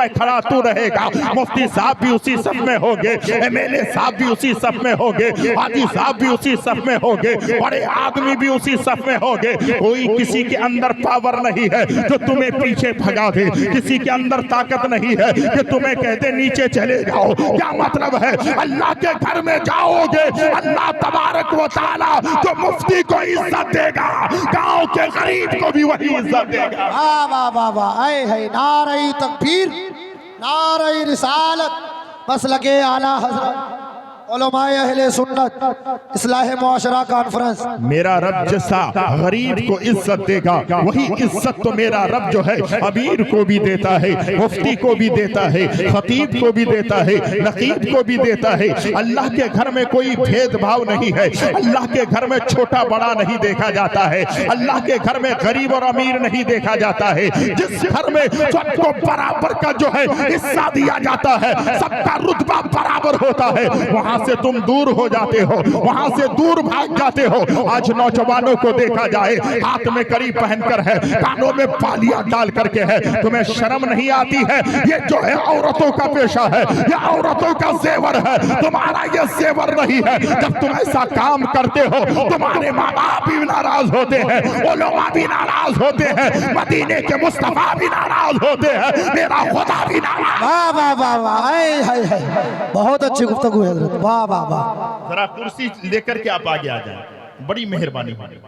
पे खड़ा तू रहेगा। मुफ्ती साहब भी उसी सब में होंगे, एमएलए साहब भी उसी सब में होंगे, हाजी साहब भी उसी सब में होंगे, बड़े आदमी भी उसी सब में होंगे। कोई किसी के अंदर पावर नहीं है जो तुम्हें पीछे भगा दे, किसी के अंदर ताकत नहीं है कि तुम्हें कहते नीचे चले जाओ। क्या मतलब है? अल्लाह के घर में जाओगे, अल्लाह तबारक व तआला जो मुफ्ती को इज्जत देगा, गांव के गरीब को भी वही इज्जत देगा। वाह वाह वाह वाह, आए है नारे तकबीर, नारे रिसालत, बस लगे आला हजरत उलमाए अहले सुन्नत इस्लाह मुआशरा कॉन्फ्रेंस। मेरा रब जैसा गरीब को इज्जत देगा, वही इज्जत तो मेरा रब जो है अमीर को भी देता है, मुफ्ती को भी देता है, खतीब को भी देता है, नकीब को भी देता है। अल्लाह के घर में कोई भेदभाव नहीं है, अल्लाह के घर में छोटा बड़ा नहीं देखा जाता है, अल्लाह के घर में गरीब और अमीर नहीं देखा जाता है। जिस घर में सबको बराबर का जो है हिस्सा दिया जाता है, सबका रुतबा बराबर होता है, वहां से तुम दूर हो जाते हो, वहां से दूर भाग जाते हो। आज नौजवानों को देखा जाए, हाथ में कड़ी पहनकर है, कानों में पालियां डाल करके है, तुम्हें शर्म नहीं आती है? ये जो है औरतों का पेशा है, ये औरतों का जेवर है, तुम्हारा ये जेवर नहीं है। जब तुम ऐसा काम करते हो, तुम्हारे माँ बाप भी नाराज होते हैं, उलमा भी नाराज होते हैं, मदीने के मुस्तफा भी नाराज होते हैं, मेरा खुदा भी नाराज। वाह वाह वाह वाह, आए हाय हाय, बहुत अच्छी गुफ्तगू है हजरत, वाह वाह वाह। जरा कुर्सी लेकर के आप आगे आ जाएं, बड़ी मेहरबानी होगी।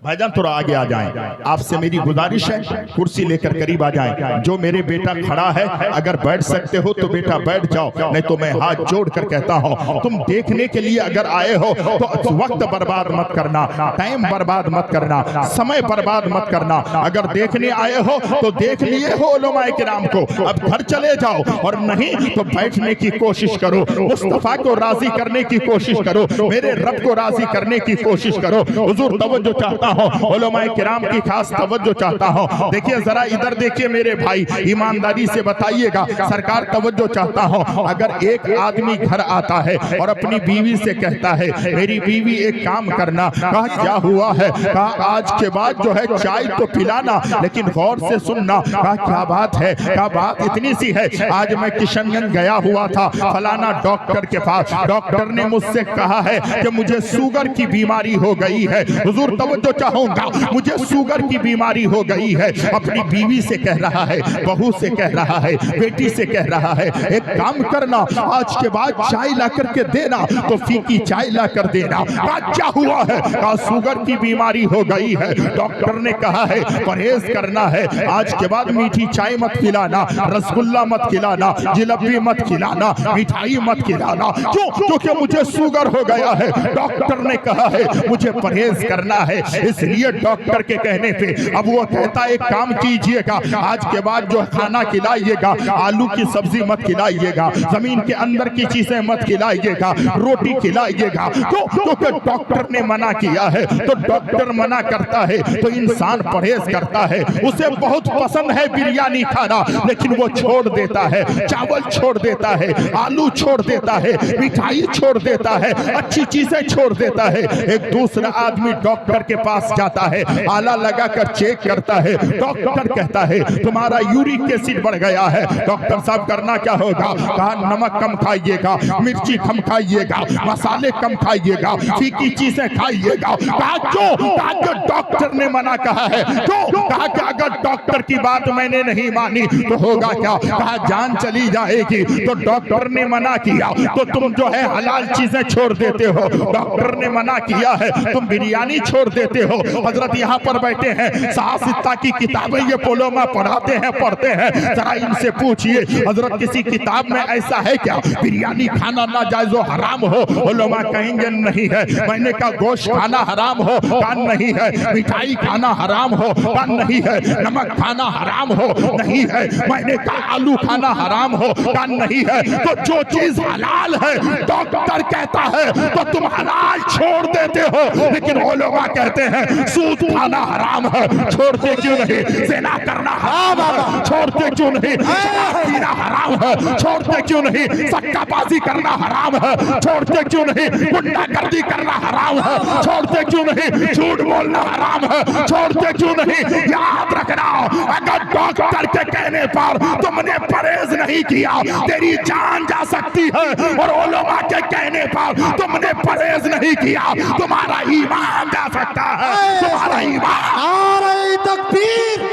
भाईजान थोड़ा आगे आ जाएं, आपसे मेरी गुजारिश है, कुर्सी लेकर करीब आ जाएं। जो मेरे बेटा खड़ा है, अगर बैठ सकते हो तो बेटा बैठ जाओ, नहीं तो मैं हाथ जोड़ कर कहता हूं, तुम देखने के लिए अगर आए हो तो वक्त बर्बाद मत करना, टाइम बर्बाद मत करना, समय बर्बाद मत करना। अगर देखने आए हो तो देख लिए हो उलमाए किराम को, अब घर चले जाओ, और नहीं तो बैठने की कोशिश करो, मुस्तफा को राजी करने की कोशिश करो, मेरे रब को राजी करने की कोशिश करो। हुजूर तवज्जो चाहता उलमाए किराम की खास तवज्जो चाहता हूं। देखिए जरा इधर देखिए मेरे भाई, ईमानदारी से बताइएगा, सरकार तवज्जो चाहता हूं। अगर एक आदमी घर आता है और अपनी बीवी से कहता है, मेरी बीवी एक काम करना, कहा क्या हुआ है? कहा आज के बाद जो है चाय तो पिलाना, लेकिन गौर से सुनना। कहा क्या बात है? क्या बात इतनी सी है? आज मैं किशनगंज गया हुआ था फलाना डॉक्टर के पास, डॉक्टर ने मुझसे कहा है कि मुझे शुगर की बीमारी हो गई है। हुजूर तवज्जो चाहूंगा, मुझे शुगर की बीमारी हो गई है। अपनी बीवी से कह रहा है, बहू से कह रहा है, बेटी से कह रहा है, एक काम करना, आज के बाद चाय ला करके देना, तो फीकी चाय ला कर देना। क्या हुआ है? कहा शुगर की बीमारी हो गई है। डॉक्टर ने कहा है परहेज करना है, आज के बाद मीठी चाय मत खिलाना, रसगुल्ला मत खिलाना, जिलेबी मत खिलाना, मिठाई मत खिलाना। क्यों? क्योंकि मुझे शुगर हो गया है। डॉक्टर ने कहा है मुझे परहेज करना है, इसलिए डॉक्टर के कहने पे अब वो कहता है एक काम कीजिएगा, आज के बाद जो खाना खिलाइएगा, आलू की सब्जी मत खिलाइएगा, जमीन के अंदर की चीजें मत खिलाइएगा, रोटी खिलाइएगा। क्योंकि डॉक्टर ने मना किया है। तो डॉक्टर मना करता है तो इंसान परहेज करता है। उसे बहुत पसंद है बिरयानी खाना, लेकिन वो छोड़ देता है, चावल छोड़ देता है, आलू छोड़ देता है, मिठाई छोड़ देता है, अच्छी चीजें छोड़ देता है। एक दूसरा आदमी डॉक्टर के पास जाता है, आला लगाकर चेक करता है, डॉक्टर कहता है तुम्हारा यूरिक एसिड बढ़ गया है। डॉक्टर साहब करना क्या होगा? कहा नमक कम खाइएगा, मिर्ची कम खाइएगा, मसाले कम खाइएगा, फीकी चीजें खाइएगा। कहा क्यों? कहा कि डॉक्टर ने मना कहा है। क्यों? कहा कि अगर डॉक्टर की बात मैंने नहीं मानी तो होगा क्या? कहा जान चली जाएगी। तो डॉक्टर ने मना किया तो तुम जो है हलाल चीजें छोड़ देते हो, डॉक्टर ने मना किया है तुम बिरयानी छोड़ देते हो। हजरत यहाँ पर बैठे हैं, साहसिकता की किताबें ये पोलोमा पढ़ाते हैं, पढ़ते हैं, जरा इनसे पूछिए हजरत किसी किताब में ऐसा है क्या बिरयानी खाना नाजायज हो, हराम हो? उलमा कहेंगे नहीं है। मैंने कहा गोश्त खाना हराम हो? कहा नहीं है। मिठाई खाना हराम हो? कहा नहीं है। नमक खाना हराम हो? नहीं है। मैंने कहा आलू खाना हराम हो? कहा नहीं है। तो जो चीज हलाल है डॉक्टर कहता है तो तुम हलाल छोड़ देते हो, लेकिन उलमा कहते हैं सूद खाना हराम है, छोड़ते क्यों नहीं? ज़िना करना हराम है, छोड़ते क्यों नहीं? शराब पीना हराम हराम है, छोड़ते क्यों नहीं? सट्टाबाजी करना हराम है, छोड़ते क्यों नहीं? गुंडागर्दी करना हराम है, छोड़ते क्यों नहीं? झूठ बोलना हराम है, छोड़ते क्यों नहीं? याद रखना, अगर डॉक्टर के कहने पर तुमने परहेज नहीं किया तेरी जान जा सकती है, और उलमा के कहने पर तुमने परहेज नहीं किया तुम्हारा ईमान जा सकता है, तुम्हारा ईमान। नारे तकबीर,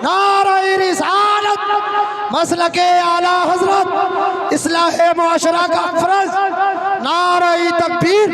नारे रिसालत, मसलके आला हजरत, इस्लाहे मुआशरा कॉन्फ्रेंस, नारे तकबीर,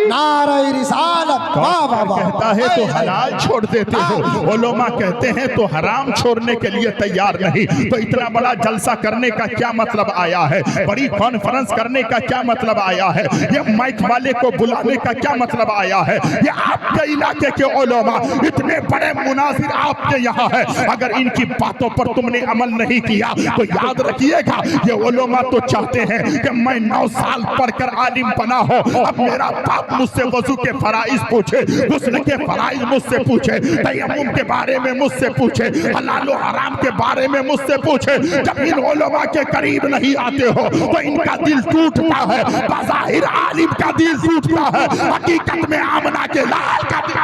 नारे रिसालत। वाह वाह वाह। कहता है तो हलाल छोड़ देते हो, उलमा कहते हैं तो हराम छोड़ने के लिए तैयार नहीं। तो इतना बड़ा जलसा करने का क्या मतलब आया है? बड़ी कॉन्फ्रेंस करने का क्या मतलब आया है? ये माइक वाले को बुलाने का क्या मतलब आया है? ये आपके इलाके के उलमा इतने बड़े मुनाजिर आपके यहाँ है, अगर इनकी बातों पर तुमने अमल नहीं किया तो याद रखिएगा ये उलमा तो चाहते हैं कि मैं 9 साल पढ़कर आलिम बना हो, अब मेरा बाप मुझसे वजू के फराइज पूछे, गुस्ल के फराइज मुझसे पूछे, तयम्मुम के बारे में मुझसे पूछे, हलाल और हराम के बारे में मुझसे पूछे। जब इन उलमा के करीब नहीं आते हो तो इनका दिल टूटता है, बज़ाहिर आलिम का दिल टूटता है, हकीकत में आमना के लाल का दिल।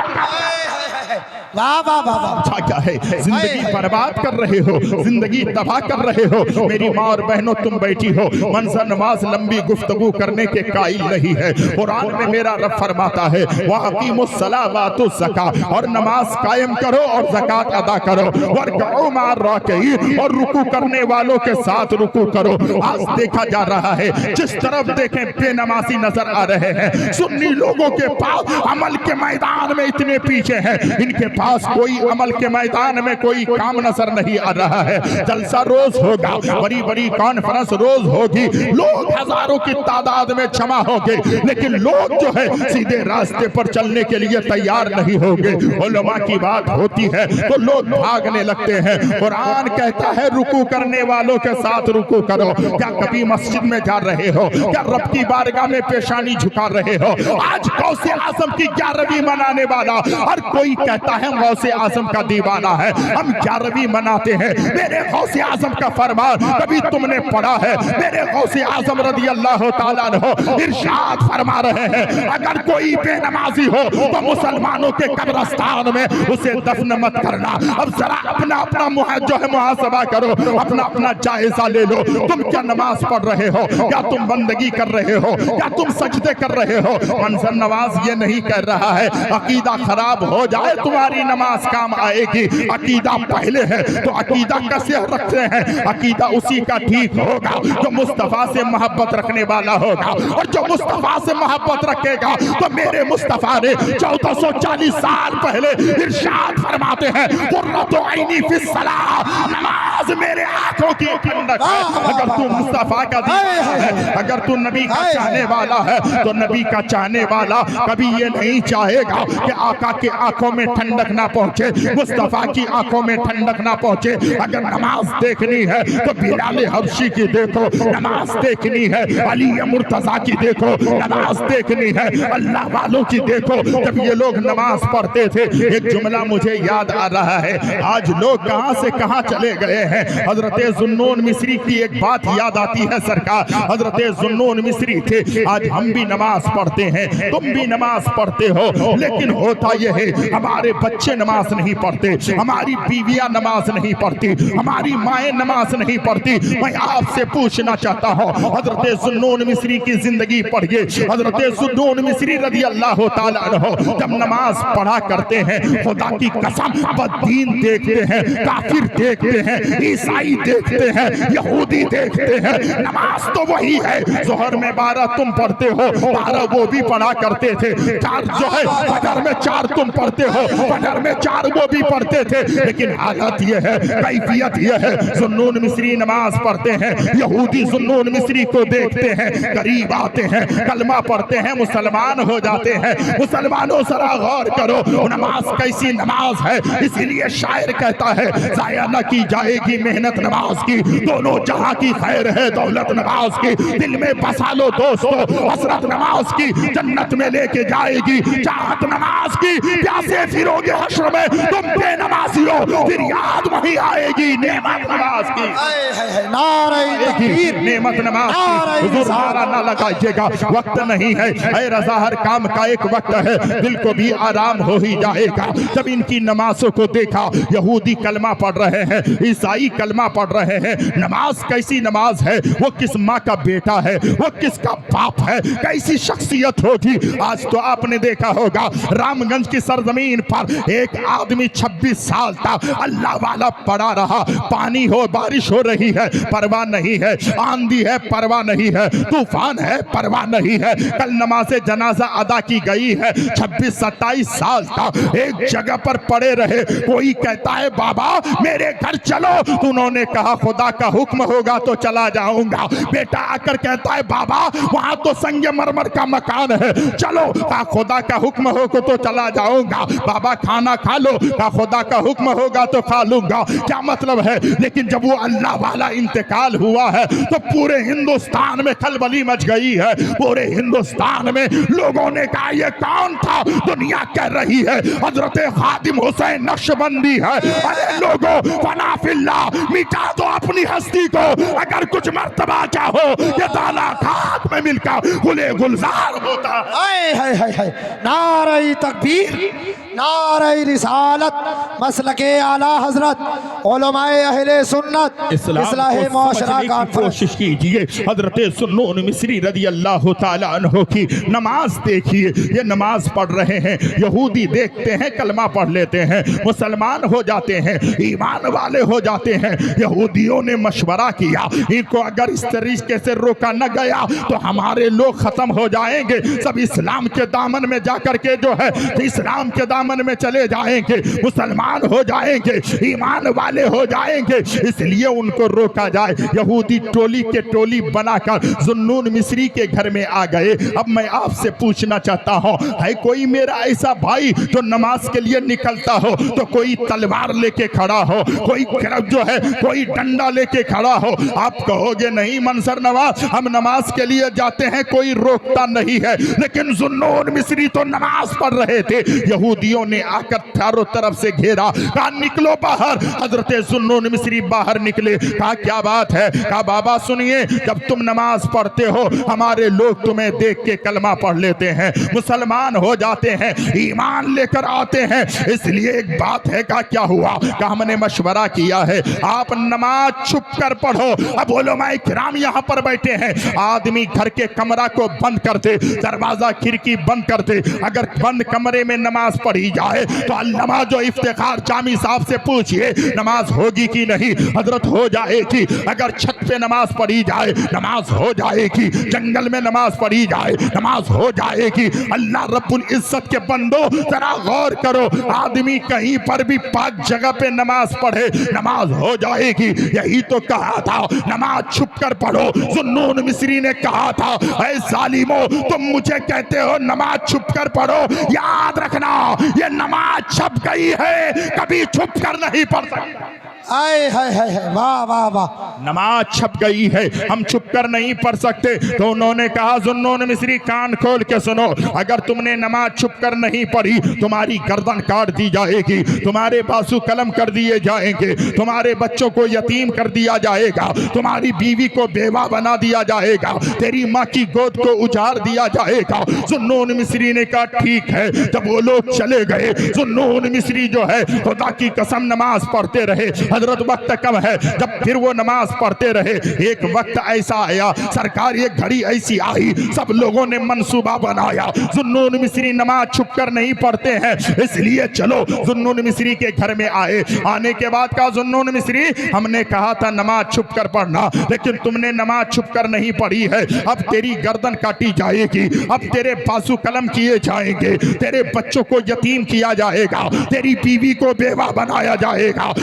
वाह वाह वाह वाह। अच्छा क्या है? जिंदगी बर्बाद कर रहे हो, जिंदगी तबाह कर रहे हो। मेरी माँ और बहनों तुम बैठी हो, मंजर नमाज लंबी गुफ्तगू करने के कायल नहीं है। कुरान में मेरा रब फरमाता है वअकीमुस्सलाह वातुज़ ज़कात, और नमाज कायम करो और ज़कात अदा करो, वरकऊ मअर राकिईन, और रुकू करने वालों के साथ रुकू करो। आज देखा जा रहा है जिस तरफ देखें बेनमाजी नजर आ रहे हैं। सुन्नी लोगों के पास अमल के मैदान में इतने पीछे हैं, इनके पास कोई अमल के मैदान में कोई काम नजर नहीं आ रहा है। जलसा रोज होगा, बड़ी बड़ी कॉन्फ्रेंस रोज होगी, लोग हजारों की तादाद में जमा होंगे, लेकिन लोग जो है सीधे रास्ते पर चलने के लिए तैयार नहीं होंगे। उलमा की बात होती है तो लोग भागने लगते हैं। कुरान कहता है रुकू करने वालों के साथ रुकू करो। क्या कभी मस्जिद में जा रहे हो? क्या रब की बारगाह में पेशानी झुका रहे हो? आज गौसे आजम की 11वीं मनाने वाला हर कोई कहता है गौसे आजम का दीवाना है, हम 11वीं मनाते हैं। मेरे गौसे आजम का फरमान कभी तुमने पढ़ा है? मेरे गौसे आजम रज़ी अल्लाह तआला अन्हु इरशाद फरमा रहे हैं अगर कोई बेनमाजी हो तो मुसलमानों के कब्रिस्तान में उसे दफन मत करना। अब जरा अपना अपना जो है मुहासबा करो, अपना अपना जायजा ले लो। तुम क्या नमाज पढ़ रहे हो? क्या तुम बंदगी कर रहे हो? क्या तुम सजदे कर रहे हो? मंजर नवाज ये नहीं कर रहा है अकीदा खराब हो जाए तुम्हारी नमाज काम आएगी। अकीदा पहले है तो अकीदा कैसे रखते हैं? अकीदा उसी का ठीक होगा जो मुस्तफा से मोहब्बत रखने वाला होगा, और जो मुस्तफा से मोहब्बत रखेगा तो मेरे मुस्तफा ने 1440 साल पहले इरशाद फरमाते हैं कुर्रतु ऐनी फिस सलाह, नमाज मेरे आंखों की ठंडक है। अगर तू मुस्तफा का दीवाना है, अगर तू नबी का चाहने वाला है तो नबी का चाहने वाला कभी ये नहीं चाहेगा कि आका के आंखों में ठंडक ना पहुंचे, मुस्तफा की आंखों में ठंडक ना पहुंचे। अगर नमाज देखनी है तो बिलाल हबशी की देखो, नमाज देखनी है अली मुर्तजा की देखो, नमाज देखनी है अल्लाह वालों की देखो। जब ये लोग नमाज पढ़ते थे एक जुमला मुझे याद आ रहा है, आज लोग कहां से कहां चले गए हैं। हजरत जुन्नून मिस्री की एक बात याद आती है सरकार, हजरत जुन्नून मिस्री थे। आज हम भी नमाज पढ़ते हैं, तुम भी नमाज पढ़ते हो, लेकिन होता यह है हमारे बच्चे नमाज नहीं पढ़ते, हमारी बीवियां नमाज नहीं पढ़ती, हमारी माएँ नमाज नहीं पढ़ती। मैं आपसे पूछना चाहता हूँ हजरत जुन्नून मिस्री की जिंदगी पढ़िए। हजरत जुन्नून मिस्री रज़ी अल्लाह तआला अन्हु जब नमाज पढ़ा करते हैं खुदा की कसम बददीन देखते हैं, काफिर देखते हैं, ईसाई देखते हैं, यहूदी देखते हैं, नमाज तो वही है। जोहर में 12 तुम पढ़ते हो, 12 वो भी पढ़ा करते थे, 4 जो है फजर में 4 तुम पढ़ते हो, फजर में 4 वो भी पढ़ते थे। लेकिन हालत ये है, कैफियत ये है, जुन्नून मिस्री नमाज पढ़ते हैं, यहूदी जुन्नून मिस्री को देखते हैं, करीब आते हैं, कलमा पढ़ते हैं, मुसलमान हो जाते हैं। मुसलमानों जरा गौर करो नमाज कैसी नमाज है। इसीलिए शायर कहता है जाया न की जाएगी जाएगी मेहनत नमाज की, दोनों जहां की खैर है दौलत नमाज की। दिल में बसा लो दोस्तों हसरत नमाज की, जन्नत में लेके जाएगी चाहत नमाज की। प्यासे फिरोगे हश्र में तुम बेनमाजियों, फिर याद वही आएगी नेमत नमाज की। नारे तकबीर, नेमत नमाज नारे की। हुजूर नारा ना लगाइएगा, वक्त नहीं है। ऐ रज़ा हर काम का एक वक्त है, दिल को भी आराम हो ही जाएगा। जब इनकी नमाजों को देखा, यहूदी कलमा पढ़ रहे हैं, ईसाई कलमा पढ़ रहे हैं। नमाज कैसी नमाज है, वो किस माँ का बेटा है, वो किसका बाप है, कैसी शख्सियत होगी। आज तो आपने देखा होगा रामगंज की सरजमीन पर एक आदमी 26 साल तक अल्लाह वाला पड़ा रहा। पानी हो, बारिश हो रही है, परवाह नहीं है, आंधी है, परवाह नहीं है, तूफान है, परवाह नहीं है। कल नमाज़े जनाजा अदा की गई है, 26-27 साल तक एक जगह पर पड़े रहे। कोई कहता है बाबा मेरे घर चलो, उन्होंने कहा खुदा का हुक्म होगा तो चला जाऊंगा। बेटा आकर कहता है बाबा वहां तो संगमरमर का मकान है, चलो। कहा खुदा का हुक्म होगा तो चला जाऊंगा। बाबा खाना खा लो, कहा खुदा का हुक्म होगा तो खा लूंगा। क्या मतलब है? लेकिन जब वो अल्लाह वाला इंतकाल हुआ है तो पूरे हिंदुस्तान में खलबली मच गई है। पूरे हिंदुस्तान में लोगों ने कहा ये कौन था? दुनिया कह रही है हजरत खादिम हुसैन नक्शबंदी है। अरे लोगों फना फिल्ला, मिटा दो अपनी हस्ती को। अगर कुछ मर्तबा चाहो ये दाना खाक में मिलकर गुले गुलजार होता है। नारे तकबीर, नारे रिसालत, मसलके आला हजरत उलमाए अहले सुन्नत इस्लाह मुआशरा का कोशिश कीजिए। हजरत सुन्नून मिस्री रदी अल्लाह ताला अन्हो की नमाज देखिए। ये नमाज पढ़ रहे हैं, यहूदी देखते हैं कलमा पढ़ लेते हैं, मुसलमान हो जाते हैं, ईमान वाले हो जाते हैं। यहूदियों ने मशवरा किया इनको अगर इस तरीके से रोका न गया तो हमारे लोग खत्म हो जाएंगे, सब इस्लाम के दामन में जाकर के जो है इस्लाम के दामन में चले जाएंगे, मुसलमान हो जाएंगे, ईमान वाले हो जाएंगे। इसलिए उनको रोका जाए। यहूदी टोली के टोली बनाकर जुन्नून मिस्री के घर में आ गए। अब मैं आपसे पूछना चाहता हूँ, है कोई मेरा ऐसा भाई जो नमाज के लिए निकलता हो तो कोई तलवार लेके खड़ा हो, कोई जो है कोई डंडा लेके खड़ा हो? आप कहोगे नहीं मंसर नवाज हम नमाज के लिए जाते हैं, कोई रोकता नहीं है। लेकिन जुन्नून मिस्री तो नमाज पढ़ रहे थे। यहूदियों ने आकर चारों तरफ से घेरा, कहा निकलो बाहर। हजरत जुन्नून मिस्री बाहर निकले। कहा क्या बात है? कहा बाबा सुनिए, जब तुम नमाज पढ़ते हो हमारे लोग तुम्हें देख के कलमा पढ़ लेते हैं, मुसलमान हो जाते हैं, ईमान लेकर आते हैं। इसलिए एक बात है, कहा क्या हुआ? कहा हमने मशवरा किया है आप नमाज छुप कर पढ़ो। अब उलमाए किराम यहाँ पर बैठे हैं। आदमी घर के कमरा को बंद कर दे, दरवाजा खिड़की बंद कर दे, अगर बंद कमरे में नमाज पढ़ी जाए तो अल्लामा जो इफ्तिखार जामी साहब से पूछिए नमाज होगी कि नहीं? हजरत हो जाएगी। अगर छत पे नमाज पढ़ी जाए नमाज हो जाएगी, जंगल में नमाज पढ़ी जाए नमाज हो जाएगी। अल्लाह रब्बुल इज्जत के बंदो जरा गौर करो, आदमी कहीं पर भी पाक जगह पे नमाज पढ़े नमाज हो जाएगी। यही तो कहा था नमाज छुप कर पढ़ो। जुन्नून मिस्री ने कहा था ऐ जालिमो तुम मुझे कहते हो नमाज छुप कर पढ़ो, याद रखना ये नमाज छप गई है, कभी छुप कर नहीं पढ़ सकती। आए है वाह वाह वाह, नमाज छप गई है, हम छुप कर नहीं पढ़ सकते। तो उन्होंने कहा जुन्नून मिस्री कान खोल के सुनो, अगर तुमने नमाज छुप कर नहीं पढ़ी तुम्हारी गर्दन काट दी जाएगी, तुम्हारे बाजू कलम कर दिए जाएंगे, तुम्हारे बच्चों को यतीम कर दिया जाएगा, तुम्हारी बीवी को बेवा बना दिया जाएगा, तेरी माँ की गोद को उजाड़ दिया जाएगा। जुन्नून मिस्री ने कहा ठीक है। जब वो लोग चले गए जुन्नून मिस्री जो है खुदा की कसम नमाज पढ़ते रहे। हजरत वक्त कम है, जब फिर वो नमाज पढ़ते रहे। एक वक्त ऐसा आया सरकार, एक घड़ी ऐसी आई सब लोगों ने मंसूबा बनाया जुन्नून मिस्री नमाज छुप कर नहीं पढ़ते हैं, इसलिए चलो जुन्नून मिस्री के घर में आए। आने के बाद कहा जुन्नून मिस्री हमने कहा था नमाज छुप कर पढ़ना, लेकिन तुमने नमाज छुप कर नहीं पढ़ी है, अब तेरी गर्दन काटी जाएगी, अब तेरे बाजू कलम किए जाएंगे, तेरे बच्चों को यतीम किया जाएगा, तेरी बीवी को बेवा बनाया जाएगा।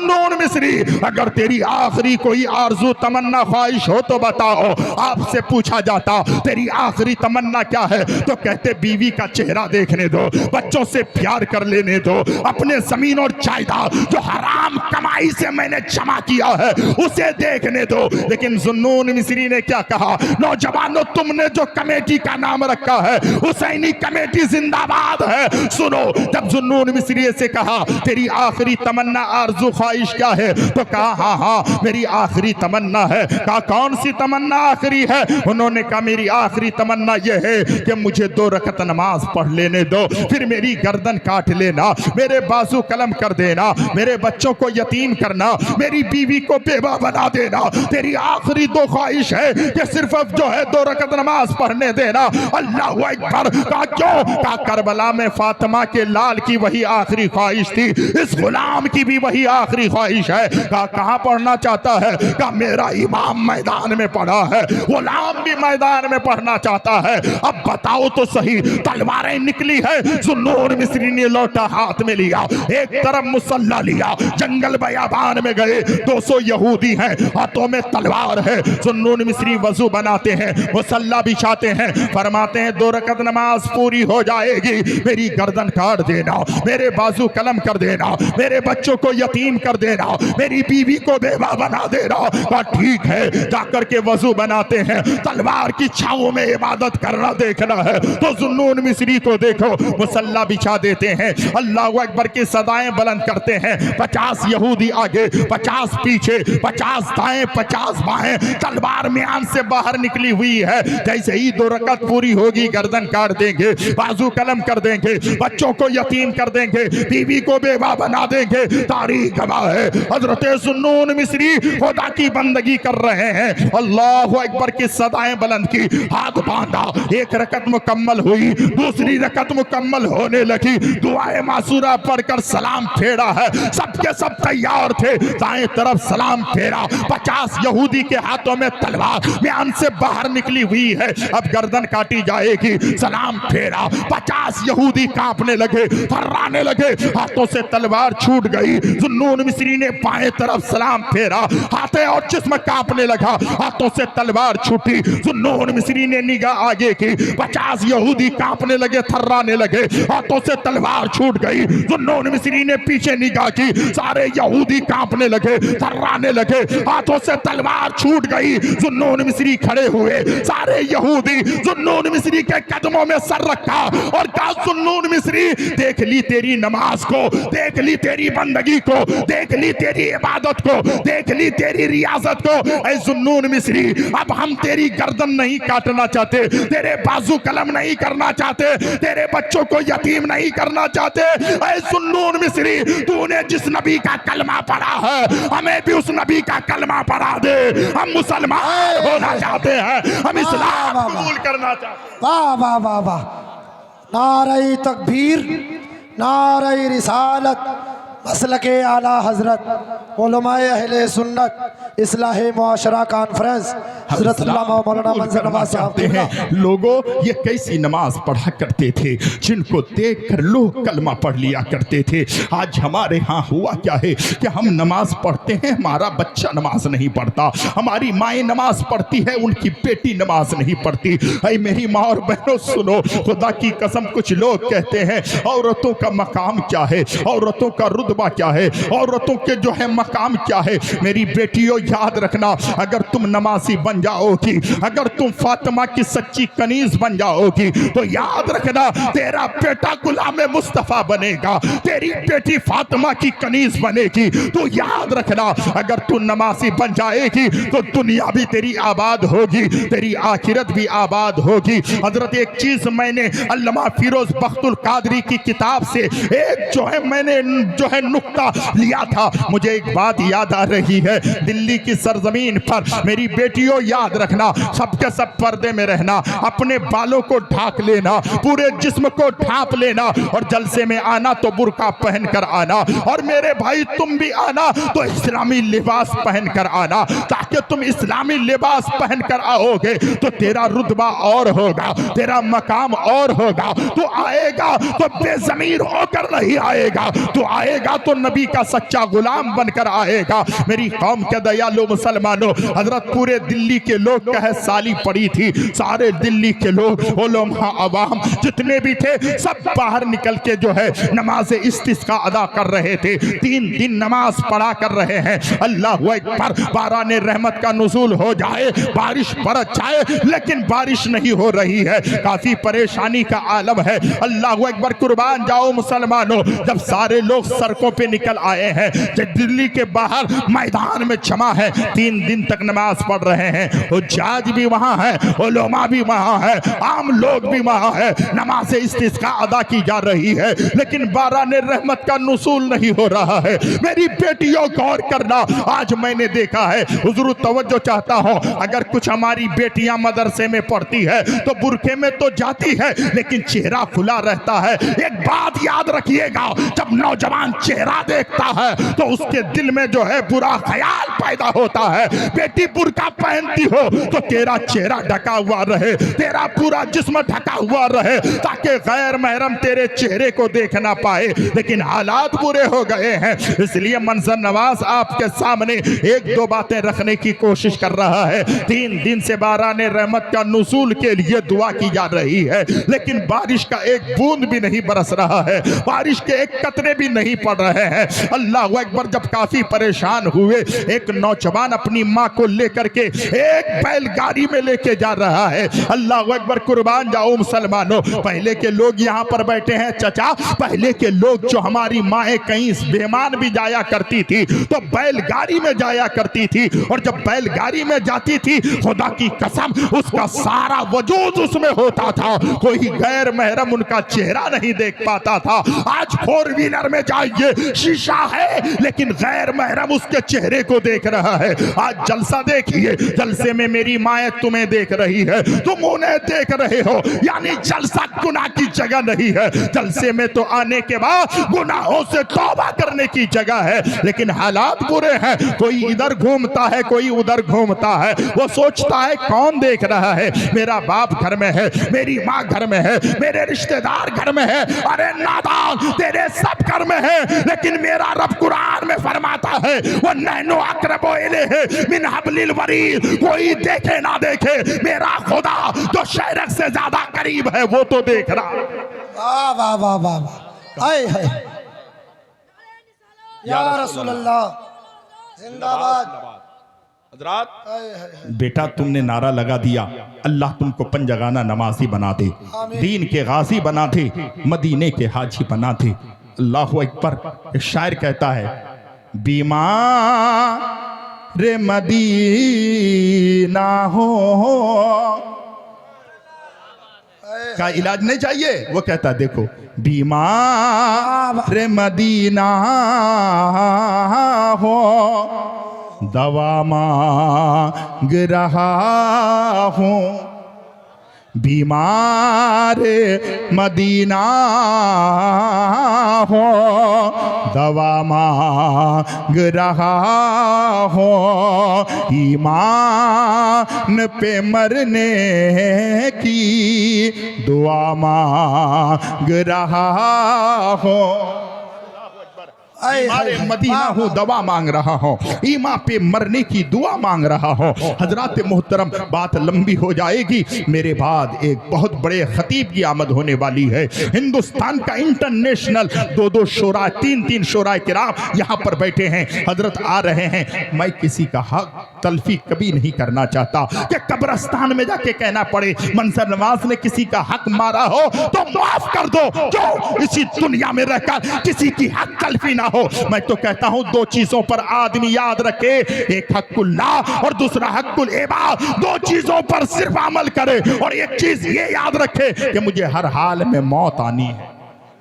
ज़ुन्नून मिस्री, अगर तेरी आखिरी कोई आरज़ू तमन्ना ख्वाहिश हो तो बताओ। आपसे पूछा जाता तेरी आखिरी तमन्ना क्या है, तो कहते बीवी का चेहरा देखने दो, बच्चों से प्यार कर लेने दो, अपने जमीन और जायदाद जो हराम कमाई से मैंने जमा किया है उसे देखने दो। लेकिन ज़ुन्नून मिस्री ने क्या कहा, नौजवानों तुमने जो कमेटी का नाम रखा है हुसैनी कमेटी जिंदाबाद है। सुनो, जब ज़ुन्नून मिस्री से कहा तेरी आखिरी तमन्ना आरज़ू ख्वाहिश क्या है, तो कहा हाँ हाँ मेरी आखिरी तमन्ना है। कहा कौन सी तमन्ना आखिरी है? उन्होंने कहा मेरी आखिरी तमन्ना यह है कि मुझे 2 रकत नमाज पढ़ लेने दो, फिर मेरी गर्दन काट लेना, मेरे बाजू कलम कर देना, मेरे बच्चों को यतीम करना, मेरी बीवी को बेवा बना देना। तेरी आखिरी 2 ख्वाहिश है कि सिर्फ अब जो है 2 रकत नमाज पढ़ने देना। अल्लाह अकबर। कहा क्यों? कहा करबला में फातिमा के लाल की वही आखिरी ख्वाहिश थी, इस गुलाम की भी वही आखिरी ख्वाहिश है। कहा कहां पढ़ना चाहता है? कहा मेरा इमाम मैदान में पढ़ा है, गुलाम भी मैदान में पढ़ना चाहता है। अब बताओ तो सही, तलवारें निकली है, ज़ुन्नून मिस्री ने लौटा हाथ में लिया, एक तरफ मुसल्ला लिया, जंगल बयाबान में गए, 200 यहूदी हैं, हाथों में तलवार है। ज़ुन्नून मिस्री वजू बनाते हैं, मुसल्ला बिछाते हैं, फरमाते हैं 2 रकत नमाज पूरी हो जाएगी, मेरी गर्दन काट देना, मेरे बाजू कलम कर देना, मेरे बच्चों को यतीम कर देना, मेरी बीवी को बेवा बना देना। कहा ठीक है, जाकर के वजू बनाते हैं, तलवार की छांव में इबादत करना देखना है तो ज़ुन्नून मिस्री को देखो, मुसल्ला बिछा देते हैं, अल्लाह अकबर की सदाएं बुलंद करते हैं। 50 यहूदी आगे, 50 पीछे, 50 दाएं 50 बाएं, तलवार म्यान से बाहर निकली हुई है। जैसे ही 2 रकत पूरी होगी गर्दन काट देंगे, बाजू कलम कर देंगे, बच्चों को यतीम कर देंगे, बीवी को बेवा बना देंगे। तारीख गवाह है हजरत ज़ुन्नून मिस्री खुदा की बंदगी कर रहे हैं, अल्लाह अकबर की सदाएं बुलंद की, हाथ बांधा, 1 रकत मुकम्मल हुई, दूसरी रकत मुकम्मल होने लगी, दुआए मासूरा पढ़कर सलाम फेरा है, सबके सब तैयार थे, दाएं तरफ सलाम फेरा, 50 यहूदी के हाथों में तलवार म्यान से बाहर निकली हुई है, अब गर्दन काटी जाएगी, सलाम फेरा, 50 यहूदी कांपने लगे, थर्राने लगे, हाथों से तलवार छूट गई। ज़ुन्नून मिस्री ने बाएं तरफ सलाम फेरा, हाथे और जिस्म कांपने लगा, हाथों से तलवार छूटी। ज़ुन्नून मिस्री ने निगाह आगे की, 50 यहूदी कांपने लगे, थर्राने लगे, हाथों से तलवार छूट गई। ज़ुन्नून मिस्री ने पीछे निगाह की, सारे यहूदी कांपने लगे, थर्राने लगे, हाथों से तलवार छूट गई। ज़ुन्नून मिस्री खड़े हुए, सारे यहूदी ज़ुन्नून मिस्री के कदमों में सर रखा और कहा ज़ुन्नून मिस्री देख ली तेरी नमाज को, देख ली तेरी बंदगी को, देख ली तेरी इबादत को, देख ली तेरी रियासत को। ऐ ज़ुन्नून मिस्री अब हम तेरी गर्दन नहीं काटना चाहते, तेरे बाजू कलम नहीं करना चाहते, तेरे बच्चों को यतीम नहीं करना चाहते। ऐ ज़ुन्नून मिस्री तूने जिस नबी का कलमा पढ़ा है हमें भी उस नबी का कलमा पढ़ा दे, हम मुसलमान होना चाहते हैं, हम इस्लाम कबूल करना चाहते हैं। वाह वाह वाह वाह, नारे तकबीर, नारे रिसालत, मसलके आला हजरत उलमाए अहले सुन्नत इस्लाह मुआशरा कॉन्फ्रेंस हजरत मौलाना मंजर नवाज साहब हैं। लोगों ये कैसी नमाज पढ़ा करते थे, जिनको देख कर लोग कलमा पढ़ लिया करते थे। आज हमारे यहाँ हुआ क्या है कि हम नमाज पढ़ते हैं, हमारा बच्चा नमाज नहीं पढ़ता, हमारी माएँ नमाज पढ़ती है, उनकी बेटी नमाज नहीं पढ़ती। अरे मेरी माँ और बहनों सुनो, खुदा की कसम कुछ लोग कहते हैं औरतों का मकाम क्या है, औरतों का रुतबा क्या है, औरतों के जो है मकाम क्या है। मेरी बेटियों याद रखना, अगर तुम नमाजी बन जाओगी, अगर तुम फातिमा की सच्ची कनीज बन जाओगी तो याद रखना तेरा बेटा गुलाम मुस्तफा बनेगा, तेरी बेटी फातिमा की कनीज बनेगी। तो याद रखना अगर तू नमाजी बन जाएगी तो दुनिया भी तेरी आबाद होगी, तेरी आखिरत भी आबाद होगी। हजरत एक चीज मैंने अल्लामा फिरोज बख्तुल कादरी की किताब से एक जो है मैंने जो है नुक्ता लिया था, मुझे एक बात याद आ रही है। दिल्ली की सरजमीन पर मेरी बेटियों याद रखना, सबके सब पर्दे में रहना, अपने बालों को ढाक लेना, पूरे जिस्म को ढांप लेना और जलसे में आना तो बुर्का पहन कर आना, और मेरे भाई तुम भी आना तो इस्लामी लिबास पहन कर आना, ताकि तुम इस्लामी लिबास पहन कर आओगे तो तेरा रुतबा और होगा, तेरा मकाम और होगा। तो आएगा तो बेज़मीर होकर नहीं आएगा, तो आएगा आएगा तो नबी का सच्चा गुलाम बनकर आएगा। मेरी कौम के दयालु मुसलमानों, हजरत पूरे दिल्ली के लोग कहे साली पड़ी थी, सारे दिल्ली के लोग उलमा अवाम जितने भी थे सब बाहर निकल के जो है नमाज इस्तिस्का अदा कर रहे थे। 3 दिन नमाज पढ़ा कर रहे हैं। अल्लाह अकबर, बारान रहमत का नुज़ूल हो जाए, बारिश बरस जाए, लेकिन बारिश नहीं हो रही है। काफी परेशानी का आलम है। अल्लाह अकबर, कुर्बान जाओ मुसलमानों। जब सारे लोग सड़कों पे निकल आए हैं, जब दिल्ली के बाहर मैदान में जमा है, 3 दिन तक नमाज पढ़ रहे हैं, हुज्जाज भी वहां है, उलमा भी वहां है, आम लोग भी वहां है, नमाज इस्तिस्का अदा की जा रही है, लेकिन बारान रहमत का नुज़ूल नहीं हो रहा है। मेरी बेटियों गौर करना, आज मैंने देखा है, हुजूर तवज्जो चाहता हूं, अगर कुछ हमारी बेटियां मदरसे में पढ़ती है तो बुरखे में तो जाती है लेकिन चेहरा खुला रहता है। एक बात याद रखिएगा, जब नौजवान चेहरा देखता है तो उसके दिल में जो है बुरा ख्याल पैदा होता है। बेटी बुर्का पहनती हो तो तेरा चेहरा ढका हुआ रहे, तेरा पूरा जिस्म ढका हुआ रहे, ताकि गैर महरम तेरे चेहरे को देख ना पाए। लेकिन हालात बुरे हो गए हैं, इसलिए मंजर नवाज आपके सामने 1-2 बातें रखने की कोशिश कर रहा है। 3 दिन से बारान रहमत का नुज़ूल के लिए दुआ की जा रही है, लेकिन बारिश का एक बूंद भी नहीं बरस रहा है, बारिश के एक कतरे भी नहीं पड़ रहे हैं। अल्लाह अकबर, जब काफी परेशान हुए, एक नौजवान अपनी माँ को लेकर के एक बैलगाड़ी में लेके जा रहा है। अल्लाह अकबर, कुर्बान जाओ मुसलमानों। पहले के लोग यहाँ पर बैठे हैं चचा, पहले के लोग जो हमारी माएँ कहीं बेमान भी जाया करती थी तो बैलगाड़ी में जाया करती थी, और जब बैलगाड़ी में जाती थी खुदा की कसम उसका सारा वजूद उसमें होता था, कोई गैर महरम उनका चेहरा नहीं देख पाता था। आज 4 व्हीलर में जाइए, शीशा है लेकिन गैर महरम उसके चेहरे को देख रहा है। आज जलसा देखिए, जलसे में मेरी माए तुम्हें देख रही है, तुम उन्हें देख रहे हो, यानी जलसा गुनाह की जगह नहीं है। जलसे में तो आने के बाद गुनाहों से तौबा करने की जगह है, लेकिन हालात बुरे हैं। कोई इधर घूमता है, कोई उधर घूमता है, वो सोचता है कौन देख रहा है, मेरा बाप घर में है, मेरी माँ घर में है, मेरे रिश्तेदार घर में है। अरे नादान, तेरे सब घर में है, लेकिन मेरा रब कुरान में फरमाता है वो नैनो अक़रबु इलैहि मिन हब्लिल वरीद। कोई देखे ना देखे, मेरा खुदा जो शहर से ज्यादा करीब है वो तो देख रहा। वाह वाह वाह वाह, आए है या रसूल अल्लाह, जिंदाबाद। बेटा तुमने नारा लगा दिया, अल्लाह तुमको पंजगाना नमाजी बना दे, दीन के गाजी बना दे, मदीने के हाजी बना दे। अल्लाहु अकबर। एक शायर कहता है, बीमार रे मदीना हो का इलाज नहीं चाहिए, वो कहता है देखो, बीमार रे मदीना हो दवा मांग रहा हूँ, बीमार मदीना हो दवा मांग रहा हो, ईमान पे मरने की दुआ मांग रहा हो। मदीना हूँ दवा मांग रहा हूँ, ईमा पे मरने की दुआ मांग रहा हूँ। हजरात मोहतरम, बात लंबी हो जाएगी, मेरे बाद एक बहुत बड़े खतीब की आमद होने वाली है। हिंदुस्तान का इंटरनेशनल 2-2 शोरा, 3-3 शोरा किराम यहाँ पर बैठे हैं, हजरत आ रहे हैं। मैं किसी का हक तलफी कभी नहीं करना चाहता कि कब्रस्तान में जाके कहना पड़े मंजर नवाज ने किसी का हक मारा हो तो माफ कर दो, जो इसी दुनिया में रहकर किसी की हक तलफी ना हो। मैं तो कहता हूं 2 चीजों पर आदमी याद रखे, एक हक़्क़ुल्लाह और दूसरा हक़्क़ुल इबाद। 2 चीजों पर सिर्फ अमल करे, और एक चीज ये याद रखे कि मुझे हर हाल में मौत आनी है।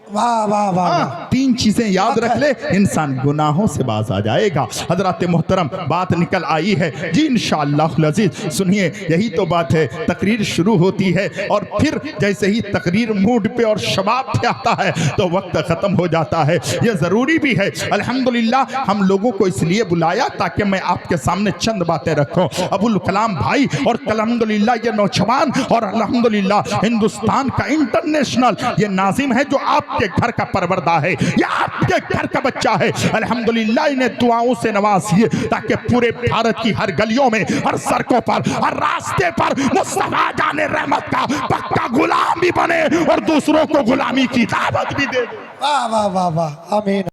वाह वाह वाह, 3 चीजें याद रख ले, इंसान गुनाहों से बाज आ जाएगा। हजरत मोहतरम, बात निकल आई है जी, इंशाअल्लाह अज़ीज़ सुनिए, यही तो बात है। तकरीर शुरू होती है और फिर जैसे ही तकरीर मूड पे और शबाब पे आता है तो वक्त खत्म हो जाता है। ये जरूरी भी है। अल्हम्दुलिल्लाह हम लोगों को इसलिए बुलाया ताकि मैं आपके सामने चंद बातें रखूं। अबुल कलाम भाई और अल्हम्दुलिल्लाह ये नौजवान और अल्हम्दुलिल्लाह हिंदुस्तान का इंटरनेशनल ये नाजिम है जो आप आपके घर का परवरदा है, ये आपके घर का बच्चा है। अल्हम्दुलिल्लाह इन्हें दुआओं से नवाजिए ताकि पूरे भारत की हर गलियों में, हर सड़कों पर, हर रास्ते पर मुस्तफा जाने रहमत का पक्का गुलाम भी बने और दूसरों को गुलामी की दावत भी दे। वाह वाह वाह वाह, आमीन।